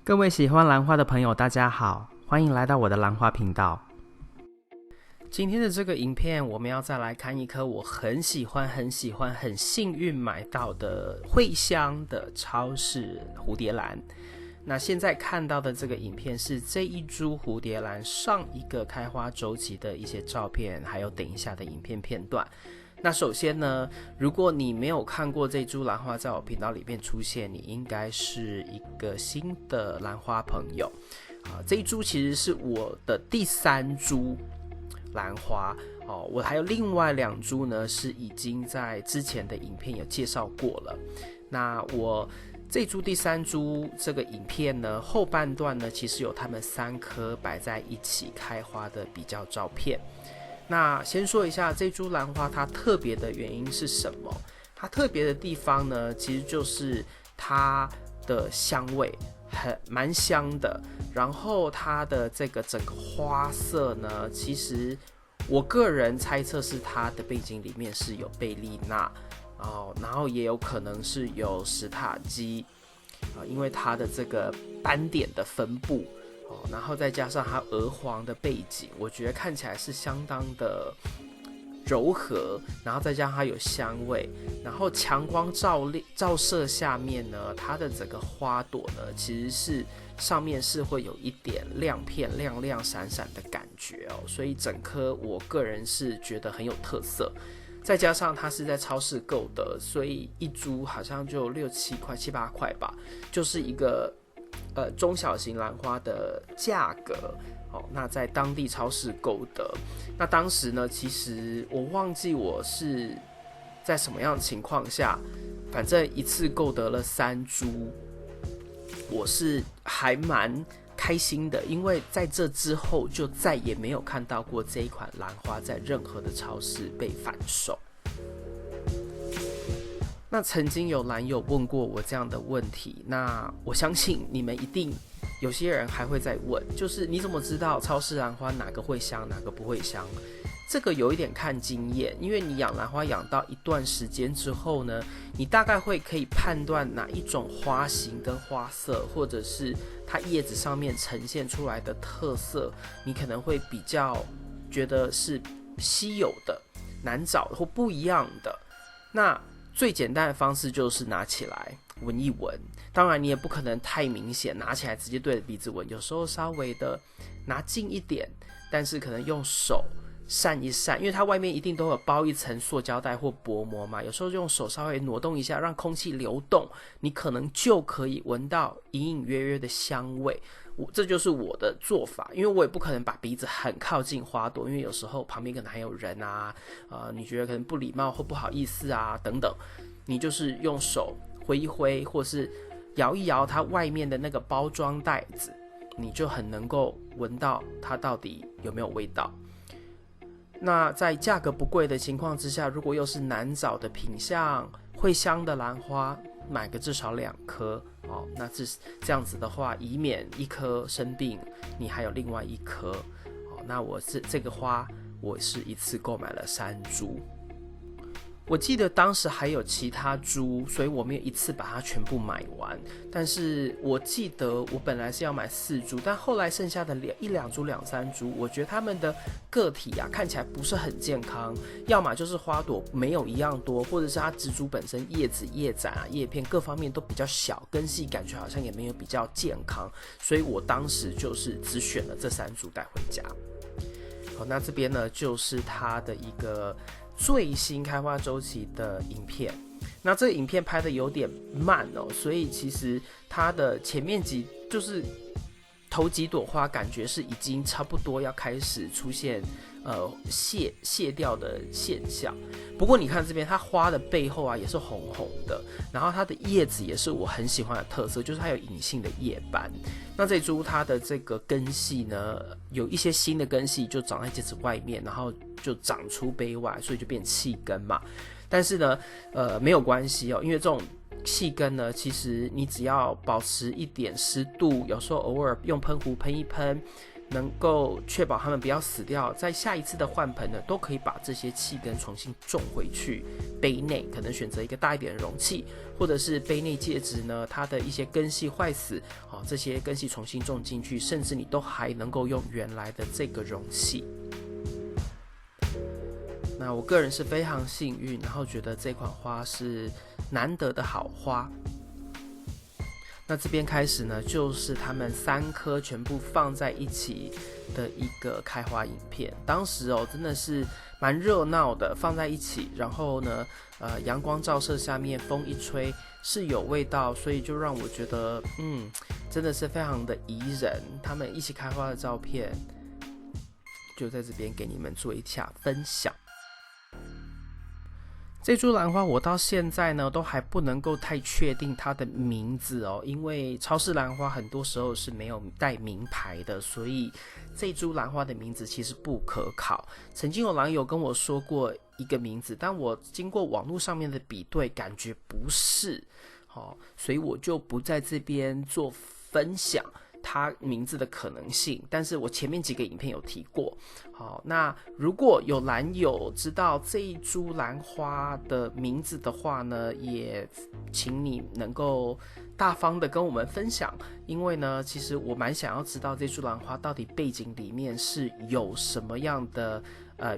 各位喜欢兰花的朋友大家好，欢迎来到我的兰花频道。今天的这个影片我们要再来看一颗我很喜欢很幸运买到的茴香的超市蝴蝶兰。那现在看到的这个影片是这一株蝴蝶兰上一个开花周期的一些照片，还有等一下的影片片段。那首先呢，如果你没有看过这株兰花在我频道里面出现，你应该是一个新的兰花朋友。这一株其实是我的第3株兰花我还有另外2株呢是已经在之前的影片有介绍过了。那我这株第3株这个影片呢，后半段呢其实有它们3颗摆在一起开花的比较照片。那先说一下这株兰花它特别的原因是什么？它特别的地方呢，其实就是它的香味蛮香的，然后它的这个整个花色呢，其实我个人猜测是它的背景里面是有贝丽娜然后也有可能是有史塔基因为它的这个斑点的分布然后再加上它鹅黄的背景，我觉得看起来是相当的柔和，然后再加上它有香味，然后强光照射下面呢，它的整个花朵呢，其实是上面是会有一点亮片亮亮闪闪的感觉所以整颗我个人是觉得很有特色。再加上它是在超市购的，所以一株好像就6-7块7-8块吧，就是一个中小型兰花的价格那在当地超市购得。那当时呢，其实我忘记我是在什么样的情况下，反正一次购得了3株，我是还蛮开心的，因为在这之后就再也没有看到过这一款兰花在任何的超市被贩售。那曾经有兰友问过我这样的问题，那我相信你们一定有些人还会再问，就是你怎么知道超市兰花哪个会香哪个不会香？这个有一点看经验，因为你养兰花养到一段时间之后呢，你大概可以判断哪一种花型跟花色，或者是它叶子上面呈现出来的特色，你可能会比较觉得是稀有的、难找或不一样的。那最简单的方式就是拿起来闻一闻，当然你也不可能太明显，拿起来直接对着鼻子闻，有时候稍微的拿近一点，但是可能用手扇一扇，因为它外面一定都有包一层塑胶袋或薄膜嘛，有时候用手稍微挪动一下，让空气流动，你可能就可以闻到隐隐约约的香味。这就是我的做法，因为我也不可能把鼻子很靠近花朵，因为有时候旁边可能还有人你觉得可能不礼貌或不好意思等等，你就是用手挥一挥，或是摇一摇它外面的那个包装袋子，你就很能够闻到它到底有没有味道。那在价格不贵的情况之下，如果又是难找的品相，会香的兰花，买个至少2颗那这样子的话，以免一颗生病，你还有另外1颗那我这个花，我是一次购买了3株。我记得当时还有其他株，所以我没有一次把它全部买完。但是我记得我本来是要买4株，但后来剩下的1-2株、2-3株，我觉得它们的个体看起来不是很健康，要么就是花朵没有一样多，或者是它植株本身叶子、叶展叶片各方面都比较小，根系感觉好像也没有比较健康，所以我当时就是只选了这3株带回家。好，那这边呢就是它的一个最新开花周期的影片。那这个影片拍的有点慢所以其实它的前面就是头几朵花感觉是已经差不多要开始出现谢掉的现象。不过你看这边它花的背后也是红红的，然后它的叶子也是我很喜欢的特色，就是它有隐性的叶斑。那这株它的这个根系呢，有一些新的根系就长在叶子外面，然后就长出杯外，所以就变气根嘛。但是呢没有关系因为这种气根呢，其实你只要保持一点湿度，有时候偶尔用喷壶喷一喷，能够确保它们不要死掉，在下一次的换盆呢，都可以把这些气根重新种回去杯内，可能选择一个大一点的容器，或者是杯内介质呢，它的一些根系坏死，这些根系重新种进去，甚至你都还能够用原来的这个容器。那我个人是非常幸运，然后觉得这款花是难得的好花。那这边开始呢，就是他们3颗全部放在一起的一个开花影片。当时真的是蛮热闹的，放在一起，然后呢，阳光照射下面，风一吹是有味道，所以就让我觉得，真的是非常的宜人。他们一起开花的照片，就在这边给你们做一下分享。这株兰花我到现在呢都还不能够太确定它的名字因为超市兰花很多时候是没有带名牌的，所以这株兰花的名字其实不可考。曾经有兰友跟我说过一个名字，但我经过网络上面的比对，感觉不是，所以我就不在这边做分享它名字的可能性，但是我前面几个影片有提过。好，那如果有兰友知道这一株兰花的名字的话呢，也请你能够大方的跟我们分享，因为呢，其实我蛮想要知道这株兰花到底背景里面是有什么样的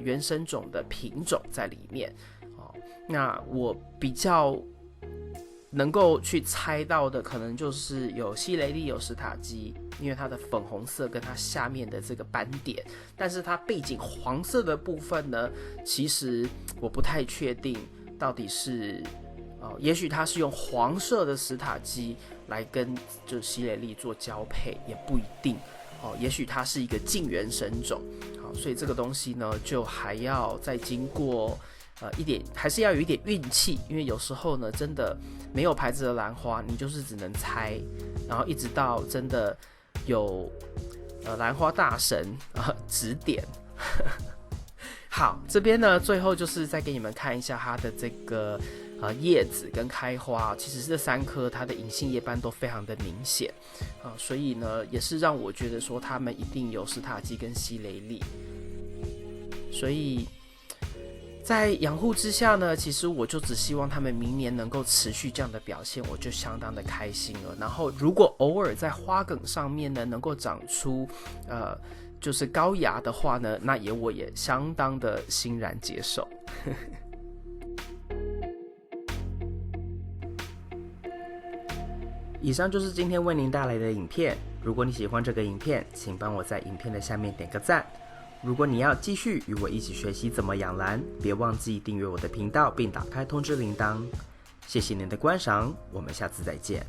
原生种的品种在里面。那我比较能够去猜到的可能就是有西雷利，有史塔基，因为它的粉红色跟它下面的这个斑点，但是它背景黄色的部分呢，其实我不太确定到底是也许它是用黄色的史塔基来跟就西雷利做交配，也不一定也许它是一个近原生种。好，所以这个东西呢，就还要再经过一点，还是要有一点运气，因为有时候呢，真的没有牌子的兰花，你就是只能猜，然后一直到真的有兰花大神指点。好，这边呢，最后就是再给你们看一下它的这个叶子跟开花，其实这3颗它的隐性叶斑都非常的明显所以呢，也是让我觉得说它们一定有史塔基跟西雷利，所以在养护之下呢，其实我就只希望他们明年能够持续这样的表现，我就相当的开心了。然后如果偶尔在花梗上面呢能够长出就是高芽的话呢，那我也相当的欣然接受。以上就是今天为您带来的影片。如果你喜欢这个影片，请帮我在影片的下面点个赞。如果你要继续与我一起学习怎么养兰，别忘记订阅我的频道并打开通知铃铛。谢谢您的观赏，我们下次再见。